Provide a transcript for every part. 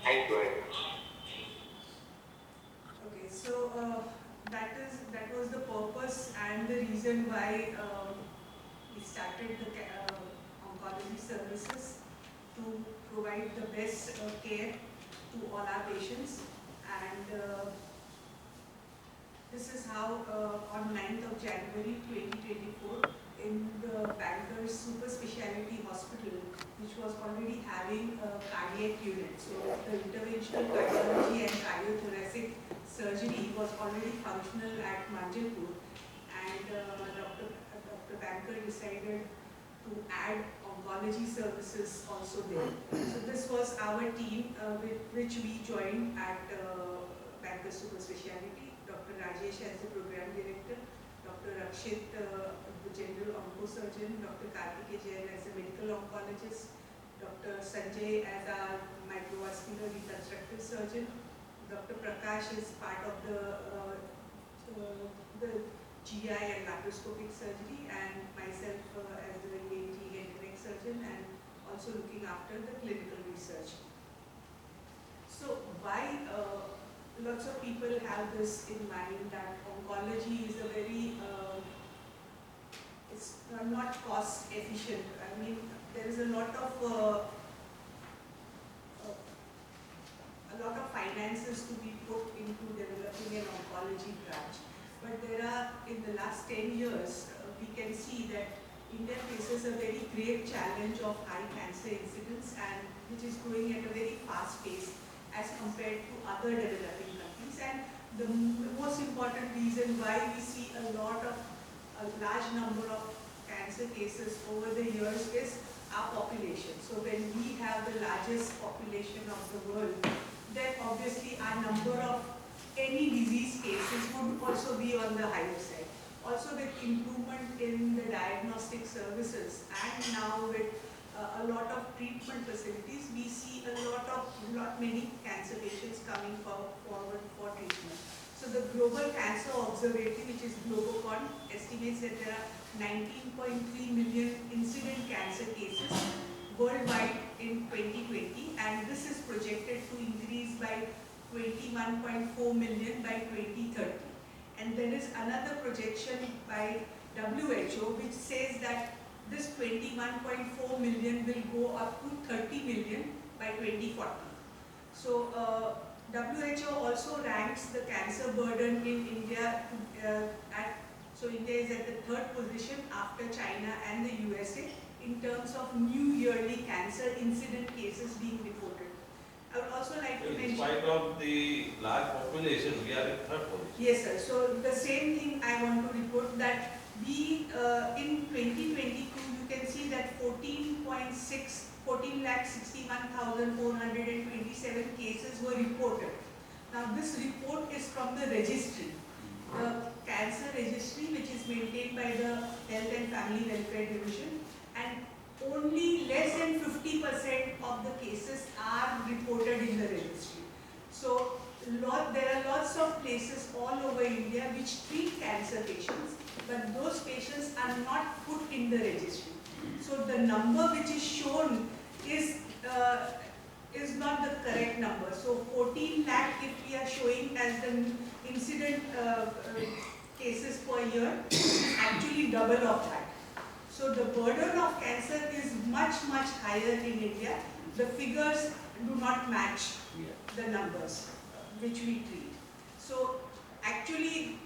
Thank you. Okay, so that was the purpose and the reason why we started the oncology services to provide the best care to all our patients. And this is how on 9th of January 2024 in the Bankers Super Speciality Hospital, which was already having a cardiac unit. So the interventional cardiology and cardiothoracic surgery was already functional at Manjalpur, and Dr. Banker decided to add oncology services also there. So this was our team with which we joined at Banker Super Speciality. Dr. Rajesh as the program director, Dr. Rakshit, the general oncosurgeon, Dr. Karthike Jain as a medical oncologist, Dr. Sanjay as our microvascular reconstructive surgeon, Dr. Prakash is part of the GI and laparoscopic surgery, and myself as the ENT and neck surgeon, and also looking after the clinical research. So why lots of people have this in mind that oncology is a very, it's not cost efficient. I mean, there is a lot of finances to be put into developing an oncology branch. But there are, in the last 10 years, we can see that India faces a very great challenge of high cancer incidence, and which is growing at a very fast pace as compared to other developing countries. And the most important reason why we see a large number of cancer cases over the years is our population. So when we have the largest population of the world, then obviously our number of any disease cases would also be on the higher side. Also with improvement in the diagnostic services, and now with a lot of treatment facilities, we see lot many cancer patients coming forward for treatment. So the Global Cancer Observatory, which is Globocon, estimates that there are 19.3 million incident cancer cases worldwide in 2020, and this is projected to increase by 21.4 million by 2030. And there is another projection by WHO which says that this 21.4 million will go up to 30 million by 2040. So WHO also ranks the cancer burden in India so India is at the third position after China and the USA in terms of new yearly cancer incident cases being reported. I would also like to mention, in spite of the large population, we are in third position. Yes, sir. So the same thing I want to report, that we in 2022 you can see that 14,61,427 cases were reported. Now this report is from the registry, the cancer registry, which is maintained by the Health and Family Welfare Division, and only less than 50% of the cases are reported in the registry. So there are lots of places all over India which treat cancer patients, but those patients are not put in the registry. So the number which is shown is not the correct number. So 14 lakh if we are showing as the incident cases per year, is actually double of that. So the burden of cancer is much higher in India. The figures do not match the numbers which we treat. So actually,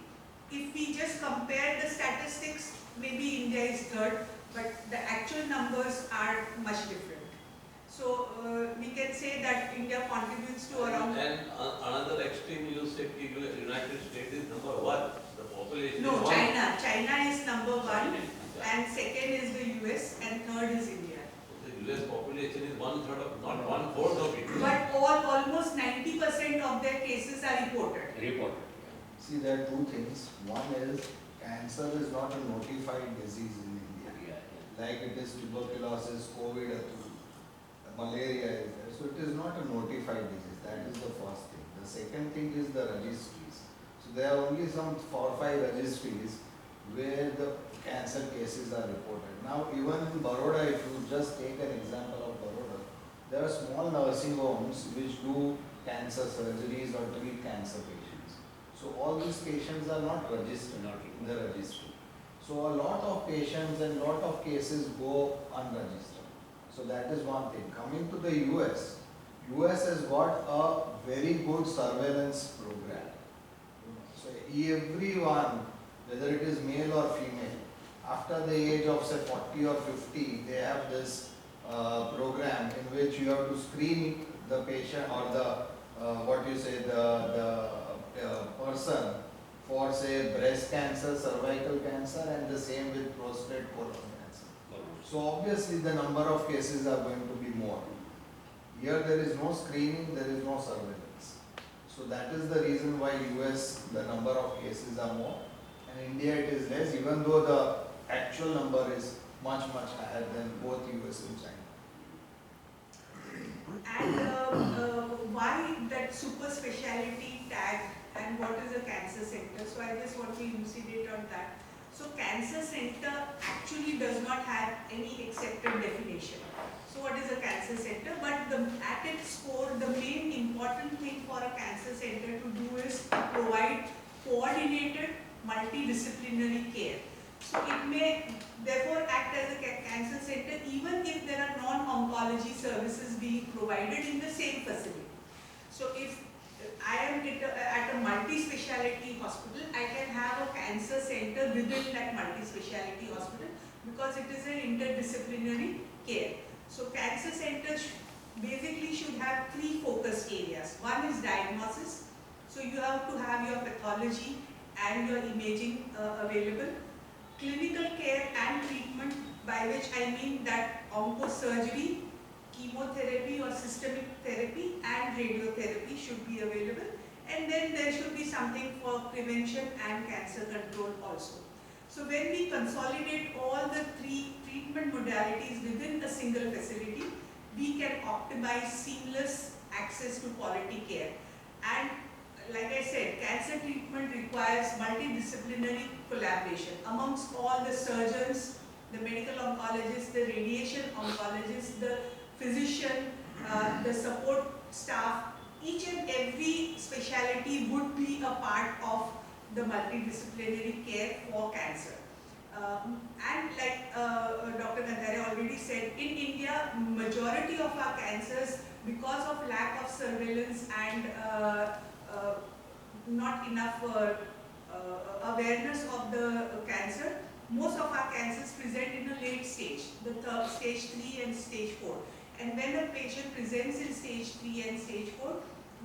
if we just compare the statistics, maybe India is third, but the actual numbers are much different. So we can say that India contributes to around... And another extreme, you said United States is number one, the population No, is one. China is number one, and second is the US, and third is India. The US population is one-third of, not one-fourth of it. But almost 90% of their cases are reported. See, there are two things. One is, cancer is not a notified disease in India. Like it is tuberculosis, COVID, malaria is there. So it is not a notified disease. That is the first thing. The second thing is the registries. So there are only some 4 or 5 registries where the cancer cases are reported. Now even in Baroda, if you just take an example of Baroda, there are small nursing homes which do cancer surgeries or treat cancer patients. So all these patients are not registered in the registry. So a lot of patients and lot of cases go unregistered. So that is one thing. Coming to the US has got a very good surveillance program. So everyone, whether it is male or female, after the age of say 40 or 50, they have this program in which you have to screen the patient or the person for say breast cancer, cervical cancer, and the same with prostate colon cancer. So obviously the number of cases are going to be more. Here there is no screening, there is no surveillance. So that is the reason why US the number of cases are more and India it is less, even though the actual number is much higher than both US and China. And why that super speciality tag and what is a cancer center? So I just want to elucidate on that. So cancer center actually does not have any accepted definition. So what is a cancer center? But at its core, the main important thing for a cancer center to do is to provide coordinated multidisciplinary care. So it may therefore act as a cancer center even if there are non-oncology services being provided in the same facility. So if I am at a multi-speciality hospital, I can have a cancer center within that multi-speciality hospital because it is an interdisciplinary care. So cancer centers basically should have three focus areas. One is diagnosis. So you have to have your pathology and your imaging available. Clinical care and treatment, by which I mean that oncosurgery, chemotherapy or systemic therapy and radiotherapy should be available. And then there should be something for prevention and cancer control also. So when we consolidate all the three treatment modalities within a single facility, we can optimize seamless access to quality care. And like I said, cancer treatment requires multidisciplinary collaboration amongst all the surgeons, the medical oncologists, the radiation oncologists, the physician, the support staff. Each and every specialty would be a part of the multidisciplinary care for cancer. And like Dr. Kantharia already said, in India, majority of our cancers, because of lack of surveillance and not enough awareness of the cancer, most of our cancers present in a late stage, the stage 3 and stage 4. And when a patient presents in stage 3 and stage 4,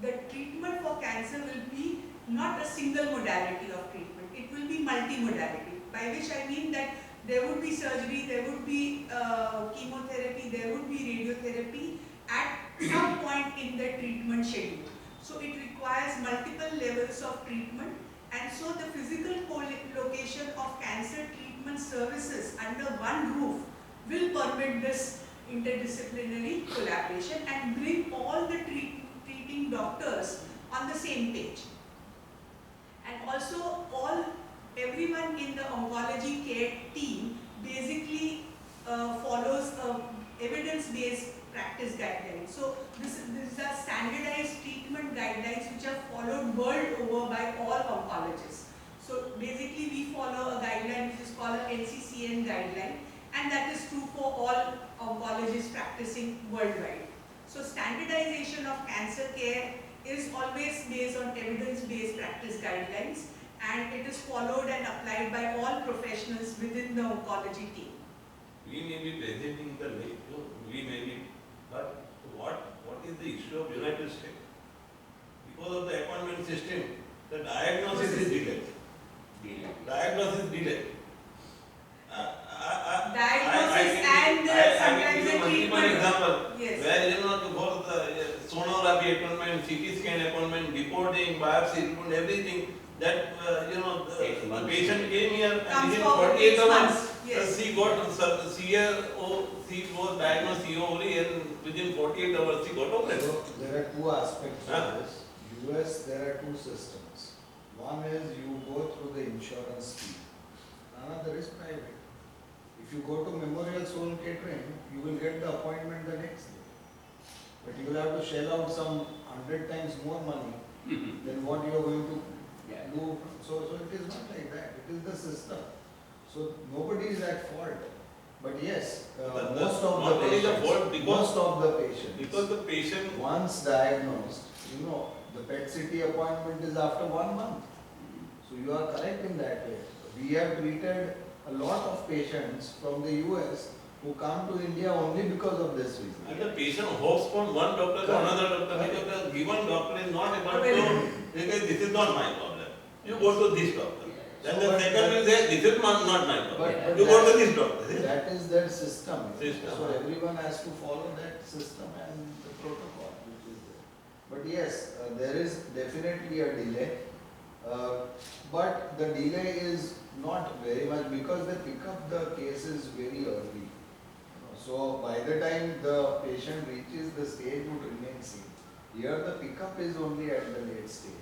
the treatment for cancer will be not a single modality of treatment, it will be multimodality, by which I mean that there would be surgery, there would be chemotherapy, there would be radiotherapy at some point in the treatment schedule. So it requires multiple levels of treatment, and so the physical co-location of cancer treatment services under one roof will permit this interdisciplinary collaboration and bring all the treating doctors on the same page. And also everyone in the oncology care team basically follows evidence-based practice guidelines. So these are standardized treatment guidelines which are followed world over by all oncologists. So basically we follow a guideline which is called an NCCN guideline, and that is true for all oncologists practicing worldwide. So standardization of cancer care is always based on evidence-based practice guidelines, and it is followed and applied by all professionals within the oncology team. We may be present in the late, we may be, but what is the issue of United States? Because of the appointment system, the diagnosis is delayed. Diagnosis delayed. Diagnosis and sometimes the treatment. Example, Yes. where for the sonography appointment, CT scan appointment, reporting, biopsy report, everything, that the patient came here and within 48 hours, Yes. she was diagnosed COE and within 48 hours she got operated. So there are two aspects of this. US, there are two systems. One is you go through the insurance scheme. Another is private. If you go to Memorial Sloan Kettering, you will get the appointment the next day. but you will have to shell out some 100 times more money than what you are going to do. So it is not like that. It is the system. So nobody is at fault. But yes, most of the patients, because the patient, once diagnosed, you know, the PET CT appointment is after 1 month. So you are correct in that way. We have treated a lot of patients from the US who come to India only because of this reason. and the patient hopes from one doctor to another doctor, because the given doctor is not able to, because this is not my problem. You go to this doctor. Then the second will say, this is not my problem. But You go to this doctor. that is their system. System. So everyone has to follow that system and the protocol which is there. But yes, there is definitely a delay. But the delay is not very much because they pick up the cases very early. So by the time the patient reaches the stage would remain same. Here the pickup is only at the late stage.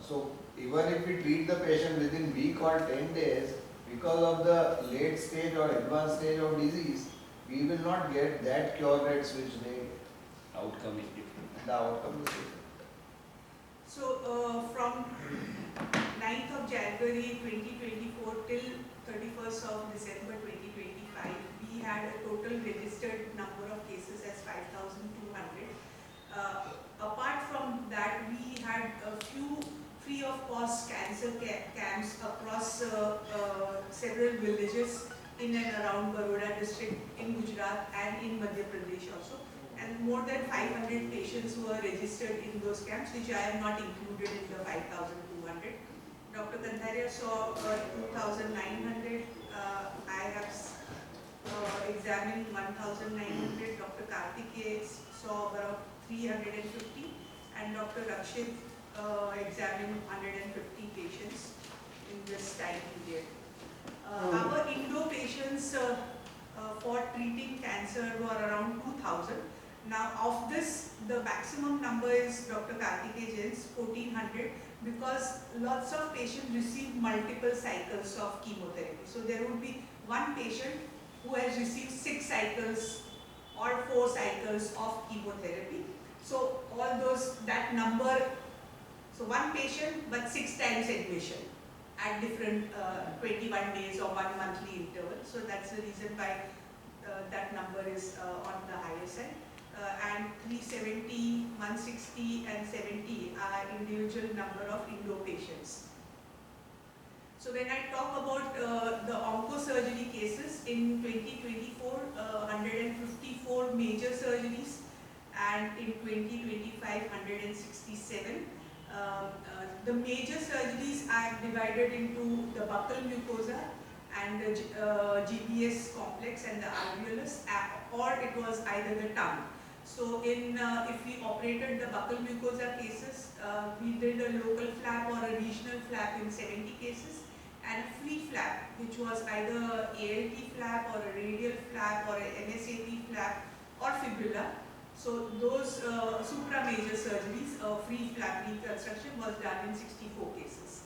So even if we treat the patient within week or 10 days, because of the late stage or advanced stage of disease, we will not get that cure rates which they get. Outcome is different. The outcome is different. So from 9th of January 2024 till 31st of December 2025, we had a total registered number of cases as 5,200. Apart from that, we had a few free of cost cancer camps across several villages in and around Baroda district, in Gujarat and in Madhya Pradesh also. And more than 500 patients were registered in those camps, which I am not included in the 5,200. Dr. Kantharia saw 2,900. I have examined 1,900. Dr. Karthikeya saw around 350, and Dr. Rakshit examined 150 patients in this time period. Our Indo patients for treating cancer were around 2,000. Now of this, the maximum number is Dr. Karthikeya's 1,400, because lots of patients receive multiple cycles of chemotherapy. So there would be one patient who has received 6 cycles or 4 cycles of chemotherapy. So all those, that number, so one patient but 6 times admission at different 21 days or 1 monthly interval. So that's the reason why that number is on the higher side. And 370, 160 and 70 are individual number of Indo patients. So when I talk about the oncosurgery cases in 2024, 154 major surgeries, and in 2025, 167. The major surgeries are divided into the buccal mucosa and the GBS complex and the alveolus, or it was either the tongue. So in if we operated the buccal mucosa cases, we did a local flap or a regional flap in 70 cases, and a free flap, which was either ALT flap or a radial flap or a MSAT flap or fibula. So those supra-major surgeries, free flap reconstruction was done in 64 cases.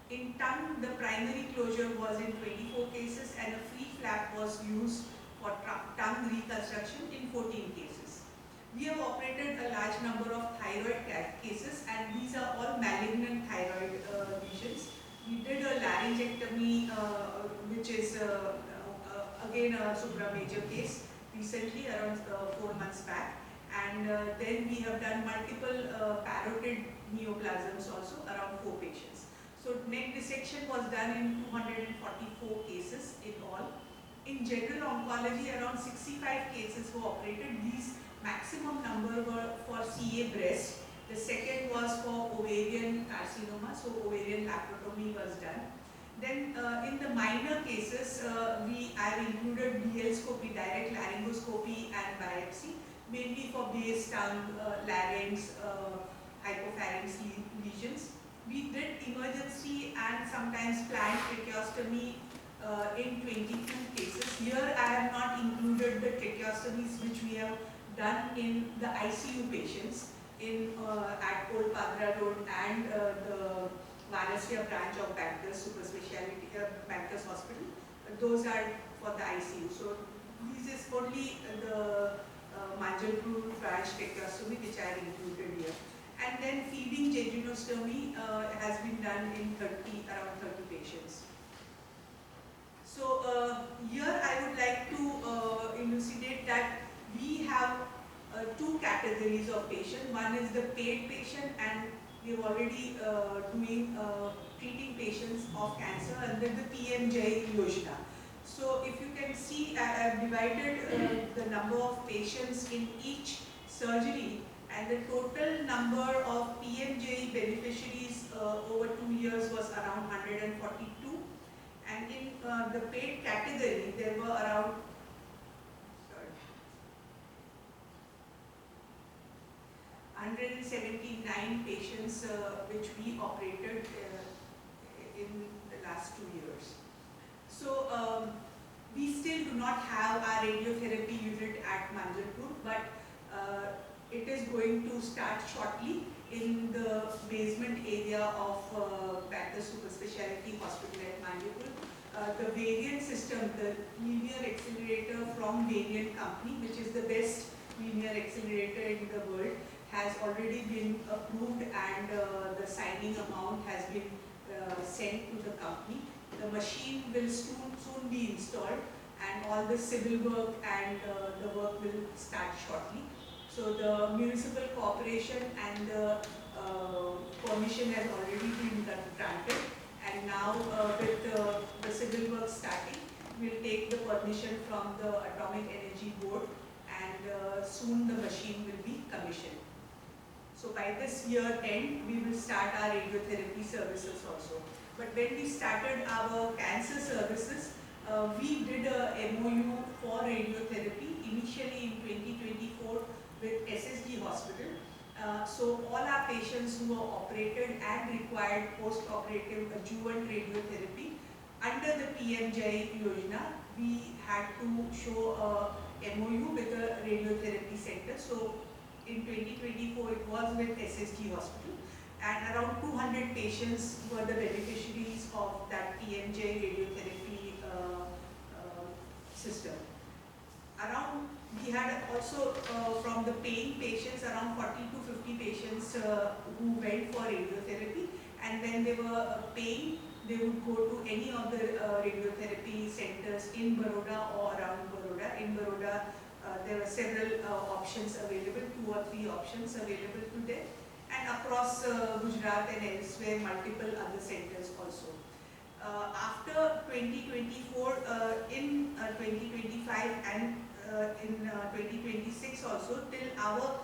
In tongue, the primary closure was in 24 cases and a free flap was used for tongue reconstruction in 14 cases. We have operated a large number of thyroid cases, and these are all malignant thyroid lesions. We did a laryngectomy, which is again a supra-major case recently, around 4 months back. And then we have done multiple parotid neoplasms also, around 4 patients. So neck dissection was done in 244 cases in all. In general oncology, around 65 cases were operated. These maximum number were for CA breast. The second was for ovarian carcinoma, so ovarian laparotomy was done. Then in the minor cases, I have included BL-scopy, direct laryngoscopy and biopsy, mainly for base, tongue, larynx, hypopharynx lesions. We did emergency and sometimes planned tracheostomy in 22 cases. Here I have not included the tracheostomies which we have done in the ICU patients in at Old Padra Road and the Vanasia branch of Bankers Super Speciality Bankers Hospital. Those are for the ICU. So this is only the Manjalpur branch tracheostomy, which I included here. And then feeding jejunostomy has been done in around 30 patients. So here I would like to elucidate that we have two categories of patients. One is the paid patient, and we're already treating patients of cancer under the PMJ Yojana. So if you can see, I have divided the number of patients in each surgery, and the total number of PMJ beneficiaries over 2 years was around 142. And in the paid category, there were around 179 patients which we operated in the last 2 years. So we still do not have our radiotherapy unit at Manjalpur, but it is going to start shortly in the basement area of the super specialty hospital at Manjalpur. The Variant system, the linear accelerator from Variant company, which is the best linear accelerator in the world, has already been approved, and the signing amount has been sent to the company. The machine will soon be installed, and all the civil work and the work will start shortly. So the municipal corporation and the permission has already been granted, and now with the civil work starting, we'll take the permission from the Atomic Energy Board, and soon the machine will be commissioned. So by this year end, we will start our radiotherapy services also. But when we started our cancer services, we did a MOU for radiotherapy initially in 2024 with SSG Hospital. So all our patients who were operated and required post-operative adjuvant radiotherapy under the PMJ Yojana, we had to show a MOU with the radiotherapy center. So in 2024, it was with SSG Hospital, and around 200 patients were the beneficiaries of that PMJ radiotherapy system. We had also from the paying patients, around 40 to 50 patients who went for radiotherapy, and when they were paying, they would go to any of the radiotherapy centers in Baroda or around Baroda. In Baroda, there were several options available, 2 or 3 options available to them, and across Gujarat and elsewhere, multiple other centers also. After 2024, in 2025 and in 2026 also, till our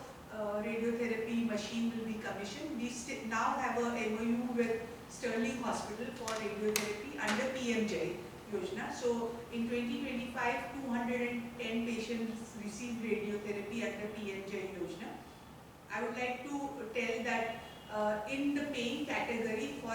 radiotherapy machine will be commissioned, we now have a MOU with Sterling Hospital for radiotherapy under PMJ Yojana. So in 2025, 210 patients received radiotherapy under PMJ Yojana. I would like to tell that in the paying category for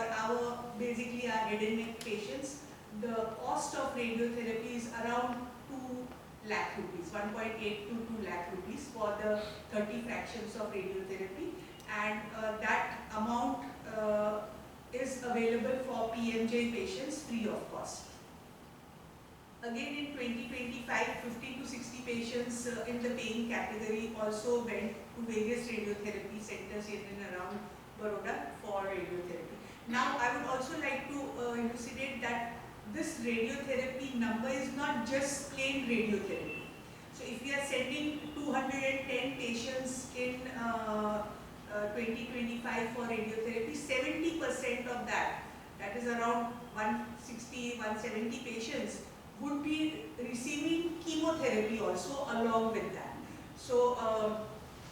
basically our head and neck patients, the cost of radiotherapy is around 2 lakh rupees, 1.8 to 2 lakh rupees for the 30 fractions of radiotherapy, and that amount is available for PMJ patients free of cost. Again in 2025, 50 to 60 patients in the paying category also went to various radiotherapy centers in and around Baroda for radiotherapy. Now I would also like to elucidate that this radiotherapy number is not just plain radiotherapy. So if we are sending 210 patients in 2025 for radiotherapy, 70% of that is around 160, 170 patients, would be receiving chemotherapy also along with that. So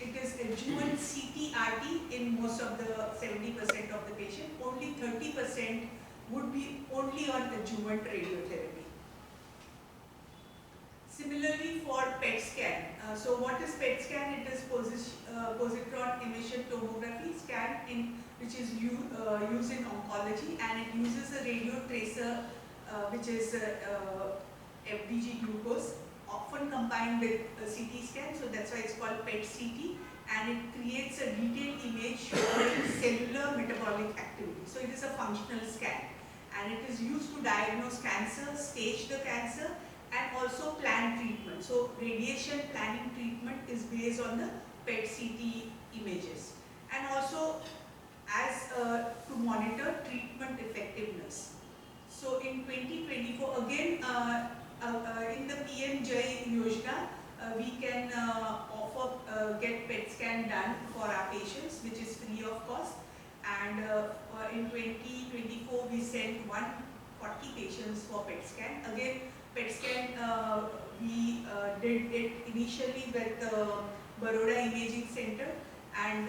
it is adjuvant CT-RT in most of the 70% of the patient. Only 30% would be only on adjuvant radiotherapy. Similarly for PET scan. So what is PET scan? It is positron emission tomography scan which is used in oncology, and it uses a radio tracer which is FDG glucose, often combined with a CT scan, so that's why it's called PET CT, and it creates a detailed image showing cellular metabolic activity. So it is a functional scan, and it is used to diagnose cancer, stage the cancer, and also planned treatment. So radiation planning treatment is based on the PET CT images, and also as to monitor treatment effectiveness. So in 2024, again in the PM Jai Yojana, we can offer get PET scan done for our patients, which is free of cost. And in 2024, we sent 140 patients for PET scan. Again, PET scan we did it initially with Baroda Imaging Center, and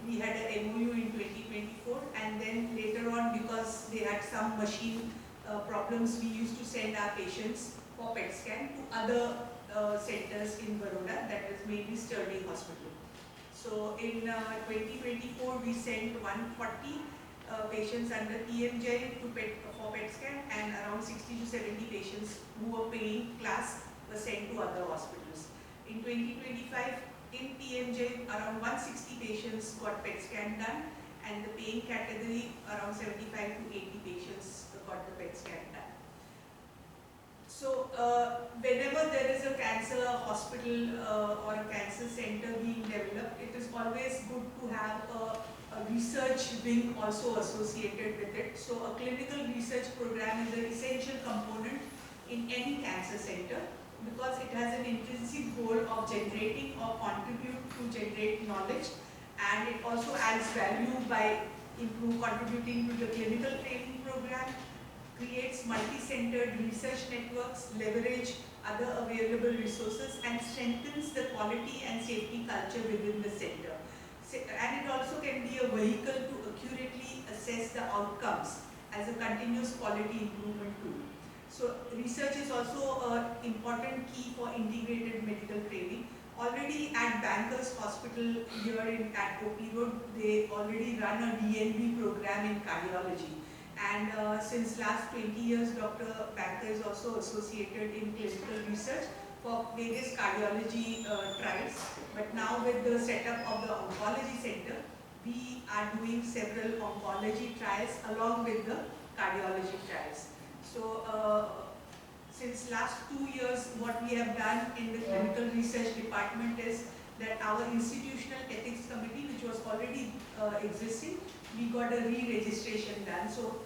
we had an MOU in 2024, and then later on, because they had some machine problems, we used to send our patients for PET scan to other centers in Baroda, that was mainly Sterling Hospital. So in 2024, we sent 140 patients under PMJ for PET scan, and around 60 to 70 patients who were paying class were sent to other hospitals. In 2025, in PMJ, around 160 patients got PET scan done, and the paying category, around 75 to 80 patients got the PET scan done. So whenever there is a cancer hospital or a cancer center being developed, it is always good to have a research wing also associated with it. So a clinical research program is an essential component in any cancer center, because it has an intrinsic goal of generating or contribute to generate knowledge, and it also adds value by contributing to the clinical training program, creates multi-centered research networks, leverage other available resources, and strengthens the quality and safety culture within the center. And it also can be a vehicle to accurately assess the outcomes as a continuous quality improvement tool. So research is also an important key for integrated medical training. Already at Bankers Hospital here at OP Road, they already run a DNB program in cardiology. And since last 20 years, Dr. Banker is also associated in clinical research for various cardiology trials. But now with the setup of the oncology center, we are doing several oncology trials along with the cardiology trials. So since last 2 years, what we have done in the clinical research department is that our institutional ethics committee, which was already existing, we got a re-registration done. So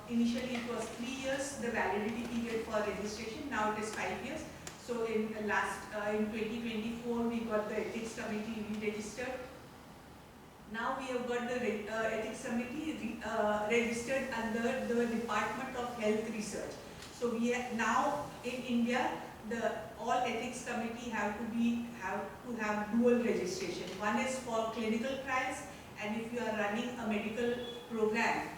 initially it was 3 years, the validity period for registration, now it is 5 years. So in 2024, we got the ethics committee re-registered. Now we have got the ethics committee registered under the Department of Health Research. So we are now in India, all ethics committee have to have dual registration. One is for clinical trials, and if you are running a medical program,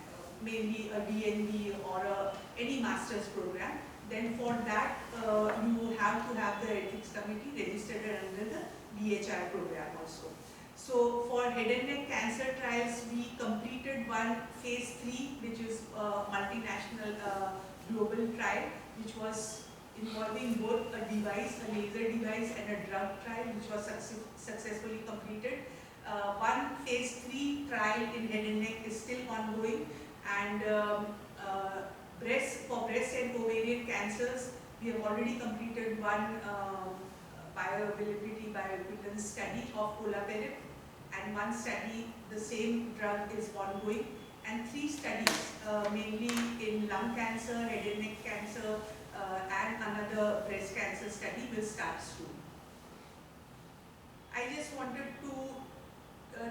mainly a DNB or any master's program, then for that you have to have the ethics committee registered under the DHR program also. So for head and neck cancer trials, we completed one phase 3, which is a multinational global trial, which was involving both a device, a laser device, and a drug trial, which was successfully completed. One phase 3 trial in head and neck is still ongoing, and for breast and ovarian cancers, we have already completed one bioavailability bioequivalence study of olaparib, and one study, the same drug is ongoing, and 3 studies, mainly in lung cancer, head and neck cancer, and another breast cancer study will start soon. I just wanted to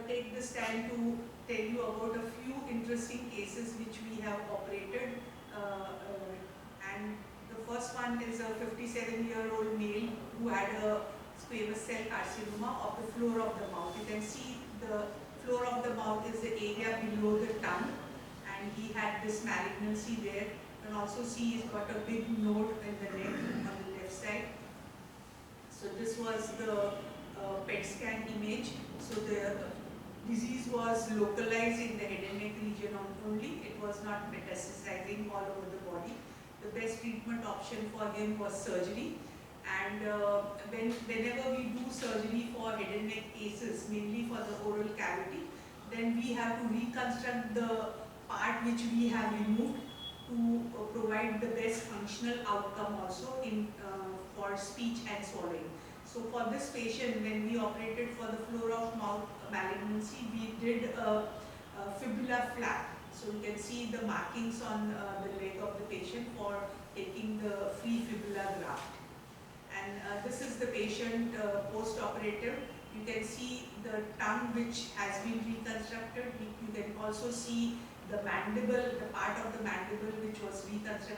take this time to tell you about a few interesting cases which we have operated, and the first one is a 57-year-old male who had a squamous cell carcinoma of the floor of the mouth. You can see the floor of the mouth is the area below the tongue, and he had this malignancy there. You can also see he's got a big node in the neck on the left side. So this was the PET scan image. So the disease was localized in the head and neck region only. It was not metastasizing all over the body. The best treatment option for him was surgery. And whenever we do surgery for head and neck cases, mainly for the oral cavity, then we have to reconstruct the part which we have removed to provide the best functional outcome also in for speech and swallowing. So for this patient, when we operated for the floor of mouth malignancy, we did a fibula flap. So you can see the markings on the leg of the patient for taking the free fibula graft. And this is the patient post-operative. You can see the tongue which has been reconstructed. You can also see the mandible, the part of the mandible which was reconstructed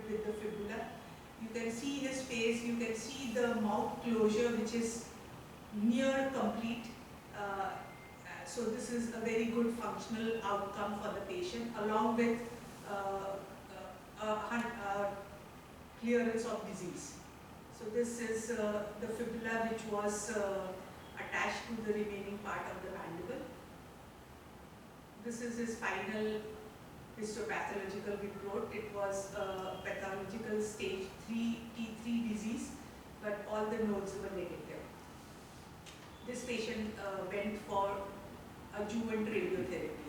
with the fibula. You can see his face, you can see the mouth closure which is near complete. So this is a very good functional outcome for the patient, along with clearance of disease. So this is the fibula which was attached to the remaining part of the mandible. This is his final histopathological report. It was pathological stage 3 T3 disease, but all the nodes were negative. This patient went for adjuvant radiotherapy.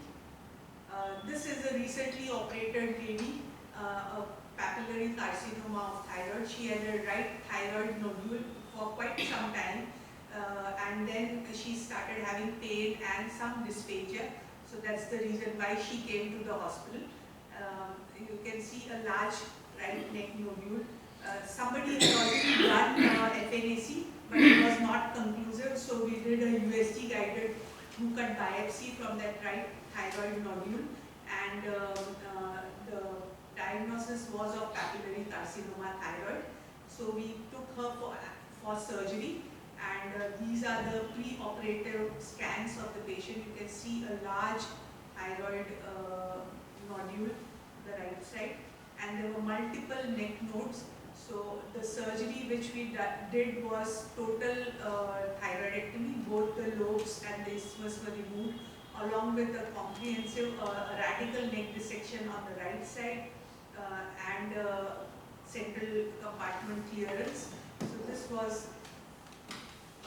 This is a recently operated lady, a papillary carcinoma of thyroid. She had a right thyroid nodule for quite some time, and then she started having pain and some dysphagia. So that's the reason why she came to the hospital. You can see a large right neck nodule. Somebody had already done FNAC, but it was not conclusive, so we did a USG guided through-cut biopsy from that right thyroid nodule, and the diagnosis was of papillary carcinoma thyroid. So we took her for surgery, and these are the pre-operative scans of the patient. You can see a large thyroid nodule, the right side, and there were multiple neck nodes. So the surgery which we did was total thyroidectomy. Both the lobes and the isthmus were removed, along with a comprehensive radical neck dissection on the right side and central compartment clearance. So this was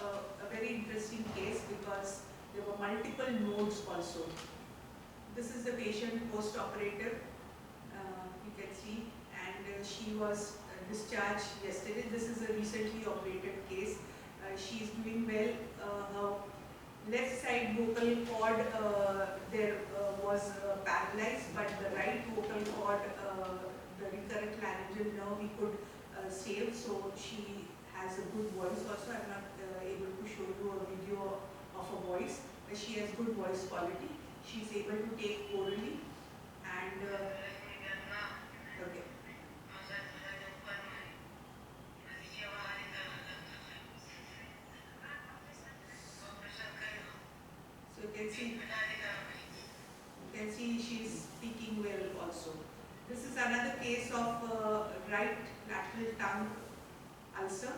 a very interesting case because there were multiple nodes also. This is the patient post-operative, you can see, and she was discharged yesterday. This is a recently operated case. She is doing well. Her left side vocal cord was paralyzed, but the right vocal cord, the recurrent laryngeal nerve, we could save. So she has a good voice also. I'm not able to show you a video of her voice, but she has good voice quality. She's able to take orally, and okay. So you can see she's speaking well also. This is another case of right lateral tongue ulcer,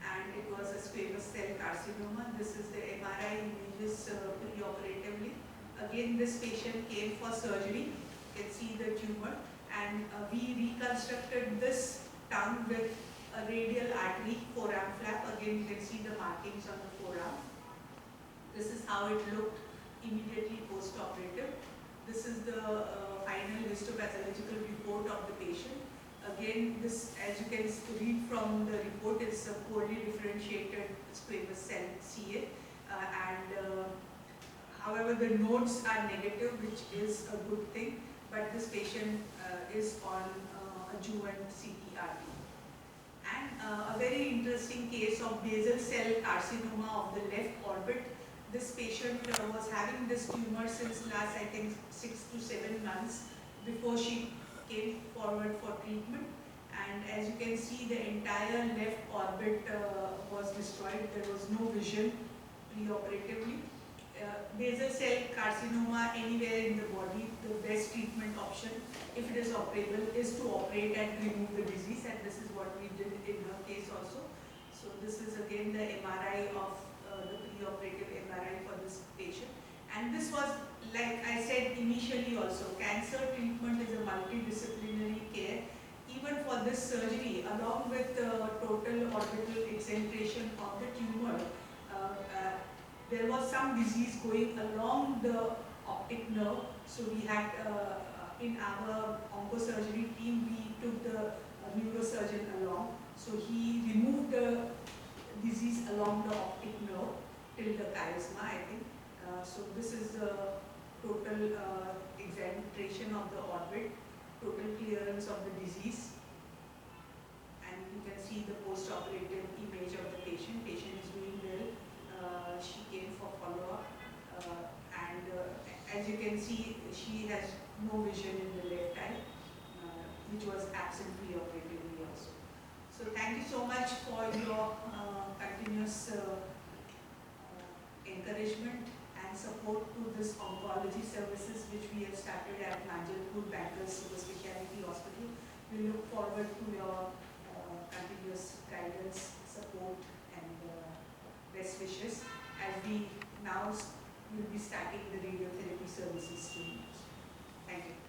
and it was a squamous cell carcinoma. This is the MRI images pre-operatively. Again, this patient came for surgery. You can see the tumor, and we reconstructed this tongue with a radial artery, forearm flap. Again, you can see the markings on the forearm. This is how it looked immediately post-operative. This is the final histopathological report of the patient. Again, this, as you can read from the report, is a poorly differentiated squamous cell CA, and however, the nodes are negative, which is a good thing, but this patient is on adjuvant CTRT. And a very interesting case of basal cell carcinoma of the left orbit. This patient was having this tumor since last, I think, 6 to 7 months before she came forward for treatment. And as you can see, the entire left orbit was destroyed. There was no vision preoperatively. Basal cell carcinoma anywhere in the body, the best treatment option, if it is operable, is to operate and remove the disease, and this is what we did in her case also. So this is again the MRI of the preoperative MRI for this patient. And this was, like I said initially also, cancer treatment is a multidisciplinary care. Even for this surgery, along with the total orbital exentration of the tumor, there was some disease going along the optic nerve, so we had in our oncosurgery team, we took the neurosurgeon along. So he removed the disease along the optic nerve till the chiasma, I think. So this is the total examination of the orbit, total clearance of the disease. And you can see the post-operative image of the patient. Patient is doing well. She came for follow-up. As you can see, she has no vision in the left eye, which was absent pre-operatively also. So thank you so much for your continuous encouragement and support to this oncology services which we have started at Nanjalpur Bankers Super Speciality Hospital. We look forward to your continuous guidance, support and best wishes as we now will be starting the radiotherapy services soon. Thank you.